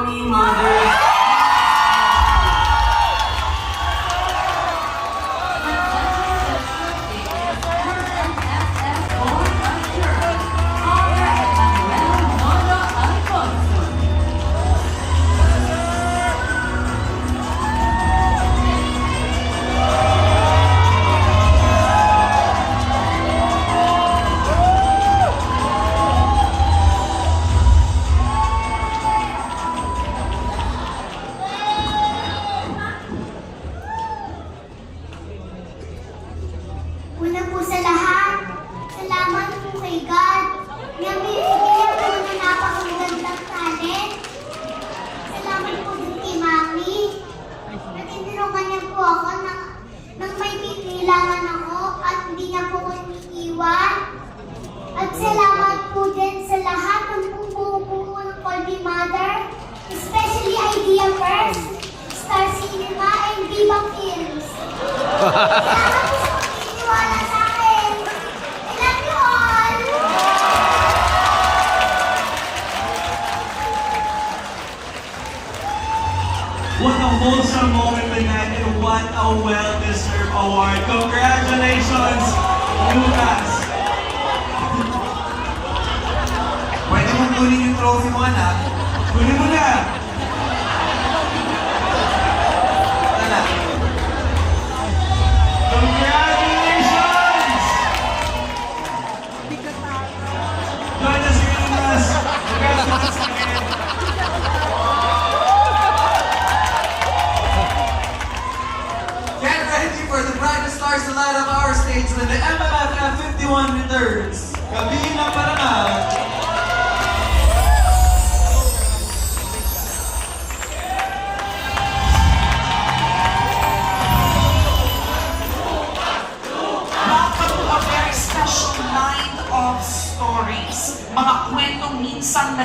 Mommy, Mother. Una po sa lahat, salamat po kay God na binibigyan po ng napakagandang talent. Salamat po din kay Mami na tinulungan niya po ako nang may kailangan ako at hindi niya po ko iniiwan. At salamat po din sa lahat ng bumubuo ng Call Me Mother, especially Idea First, Star Cinema, and Viva Films. Salamat po sa pagtitiwala sa akin. I love you all! What a wholesome moment tonight and what a well-deserved award. Congratulations, Lucas! Pwede mong kunin yung trophy mo, anak. Kunin mo na! Tala. Congratulations! Join us here, Lucas! Congratulations again! Get ready for the brightest stars to light up our stage when the MMFF 51 returns. Kabina para na! Welcome to a very special night of stories. Mga kwentong minsan